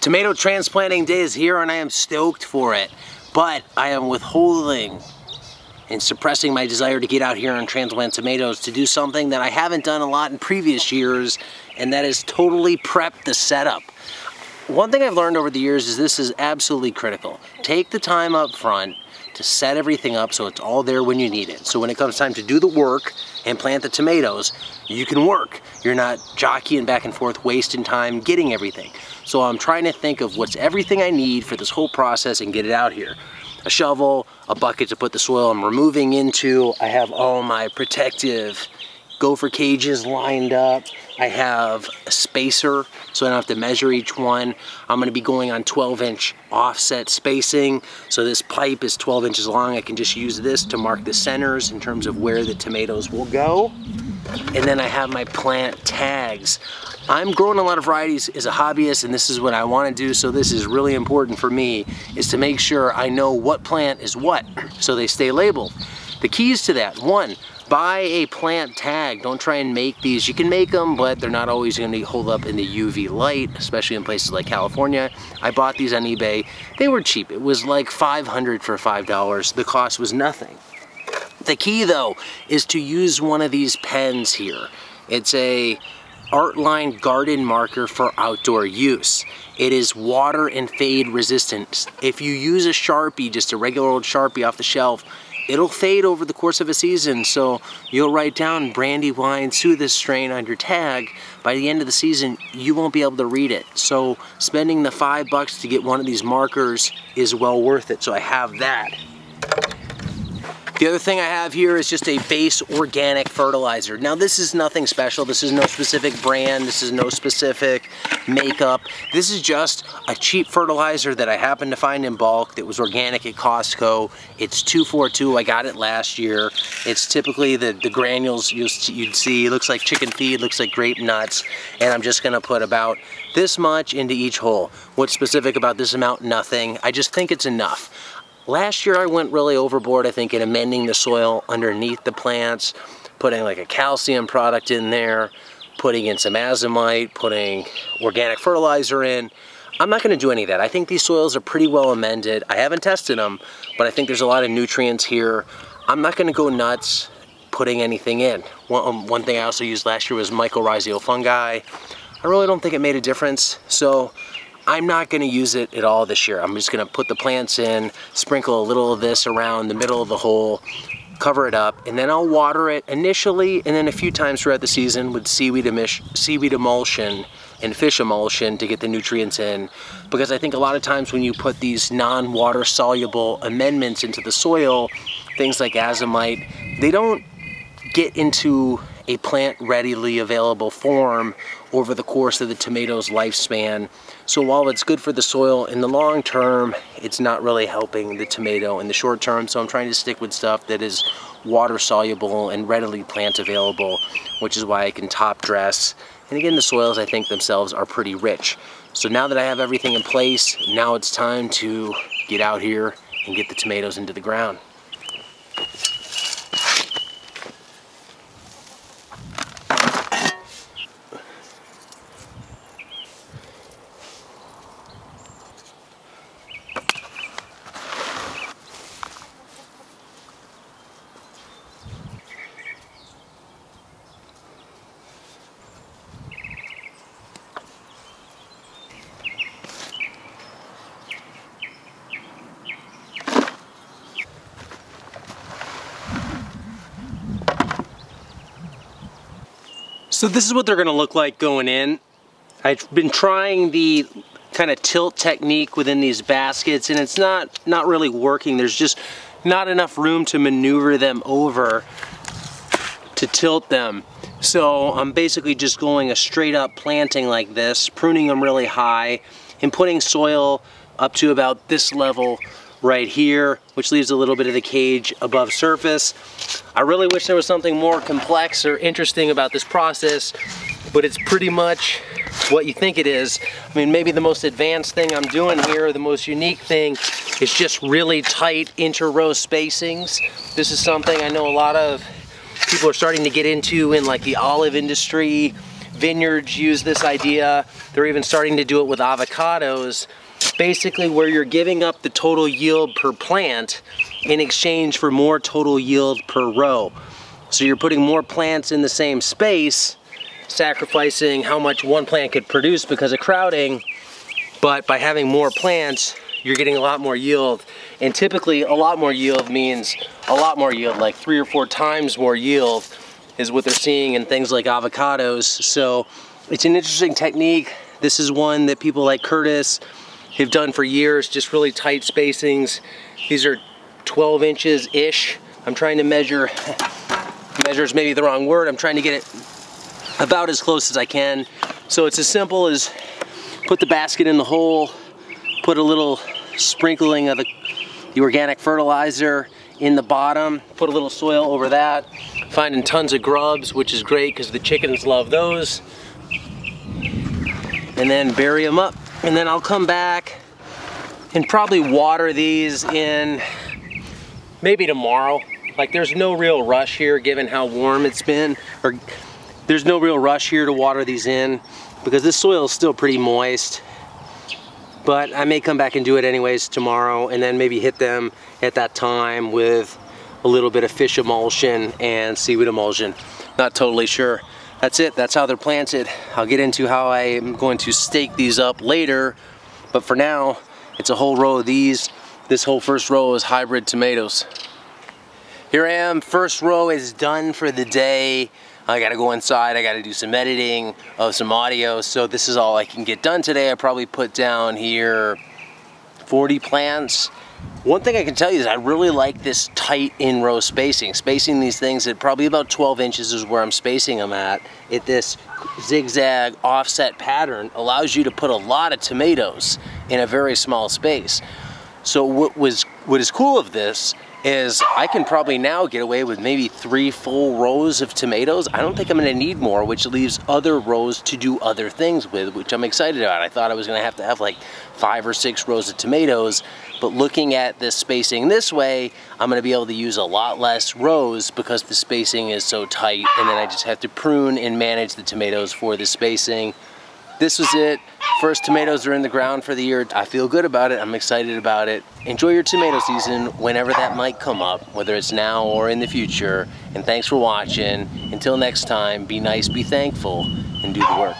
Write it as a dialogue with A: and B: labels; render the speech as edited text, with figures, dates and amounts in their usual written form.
A: Tomato transplanting day is here and I am stoked for it, but I am withholding and suppressing my desire to get out here and transplant tomatoes to do something that I haven't done a lot in previous years, and that is totally prep the setup. One thing I've learned over the years is this is absolutely critical. Take the time up front to set everything up so it's all there when you need it. So when it comes time to do the work and plant the tomatoes, you can work. You're not jockeying back and forth, wasting time getting everything. So I'm trying to think of what's everything I need for this whole process and get it out here. A shovel, a bucket to put the soil I'm removing into. I have all my protective gopher cages lined up. I have a spacer so I don't have to measure each one. I'm gonna be going on 12-inch offset spacing. So this pipe is 12 inches long. I can just use this to mark the centers in terms of where the tomatoes will go. And then I have my plant tags. I'm growing a lot of varieties as a hobbyist, and this is what I want to do, so this is really important for me, is to make sure I know what plant is what, so they stay labeled. The keys to that: one, buy a plant tag. Don't try and make these. You can make them, but they're not always going to hold up in the UV light, especially in places like California. I bought these on eBay. They were cheap. It was like $500 for $5. The cost was nothing. The key though is to use one of these pens here. It's a Artline garden marker for outdoor use. It is water and fade resistant. If you use a Sharpie, just a regular old Sharpie off the shelf, it'll fade over the course of a season. So you'll write down Brandywine Soothes strain on your tag. By the end of the season, you won't be able to read it. So spending the $5 to get one of these markers is well worth it. So I have that. The other thing I have here is just a base organic fertilizer. Now this is nothing special. This is no specific brand. This is no specific makeup. This is just a cheap fertilizer that I happened to find in bulk that was organic at Costco. It's 242. I got it last year. It's typically the granules you'd see. It looks like chicken feed, looks like grape nuts. And I'm just gonna put about this much into each hole. What's specific about this amount? Nothing. I just think it's enough. Last year I went really overboard, I think, in amending the soil underneath the plants, putting like a calcium product in there, putting in some azomite, putting organic fertilizer in. I'm not going to do any of that. I think these soils are pretty well amended. I haven't tested them, but I think there's a lot of nutrients here. I'm not going to go nuts putting anything in. One thing I also used last year was mycorrhizal fungi. I really don't think it made a difference, so I'm not going to use it at all this year. I'm just going to put the plants in, sprinkle a little of this around the middle of the hole, cover it up, and then I'll water it initially and then a few times throughout the season with seaweed emulsion and fish emulsion to get the nutrients in. Because I think a lot of times when you put these non-water soluble amendments into the soil, things like azomite, they don't get into a plant readily available form over the course of the tomato's lifespan. So while it's good for the soil in the long term, it's not really helping the tomato in the short term. So I'm trying to stick with stuff that is water soluble and readily plant available, which is why I can top dress. And again, the soils I think themselves are pretty rich. So now that I have everything in place, now it's time to get out here and get the tomatoes into the ground. So this is what they're gonna look like going in. I've been trying the kind of tilt technique within these baskets, and it's not really working. There's just not enough room to maneuver them over to tilt them. So I'm basically just going a straight up planting like this, pruning them really high, and putting soil up to about this level right here, which leaves a little bit of the cage above surface. I really wish there was something more complex or interesting about this process, but it's pretty much what you think it is. I mean, maybe the most advanced thing I'm doing here, the most unique thing, is just really tight inter-row spacings. This is something I know a lot of people are starting to get into in like the olive industry. vineyards use this idea. They're even starting to do it with avocados. Basically where you're giving up the total yield per plant in exchange for more total yield per row. So you're putting more plants in the same space, sacrificing how much one plant could produce because of crowding, but by having more plants, you're getting a lot more yield. And typically a lot more yield means a lot more yield, like 3 or 4 times more yield is what they're seeing in things like avocados. So it's an interesting technique. This is one that people like Curtis have done for years, just really tight spacings. These are 12 inches-ish. I'm trying to measure, measure's maybe the wrong word, I'm trying to get it about as close as I can. So it's as simple as put the basket in the hole, put a little sprinkling of the organic fertilizer in the bottom, put a little soil over that, finding tons of grubs, which is great because the chickens love those, and then bury them up. And then I'll come back and probably water these in maybe tomorrow. Like there's no real rush here given how warm it's been, or there's no real rush here to water these in because this soil is still pretty moist. But I may come back and do it anyways tomorrow and then maybe hit them at that time with a little bit of fish emulsion and seaweed emulsion. Not totally sure. That's it, that's how they're planted. I'll get into how I am going to stake these up later, but for now, it's a whole row of these. This whole first row is hybrid tomatoes. Here I am, first row is done for the day. I gotta go inside, I gotta do some editing of some audio, so this is all I can get done today. I probably put down here 40 plants. One thing I can tell you is I really like this tight in-row spacing. Spacing these things at probably about 12 inches is where I'm spacing them at. This zigzag offset pattern allows you to put a lot of tomatoes in a very small space. So what is cool of this is I can probably now get away with maybe 3 full rows of tomatoes. I don't think I'm gonna need more, which leaves other rows to do other things with, which I'm excited about. I thought I was gonna have to have like 5 or 6 rows of tomatoes, but looking at this spacing this way, I'm gonna be able to use a lot less rows because the spacing is so tight, and then I just have to prune and manage the tomatoes for the spacing. This was it. First tomatoes are in the ground for the year. I feel good about it. I'm excited about it. Enjoy your tomato season whenever that might come up, whether it's now or in the future. And thanks for watching. Until next time, be nice, be thankful, and do the work.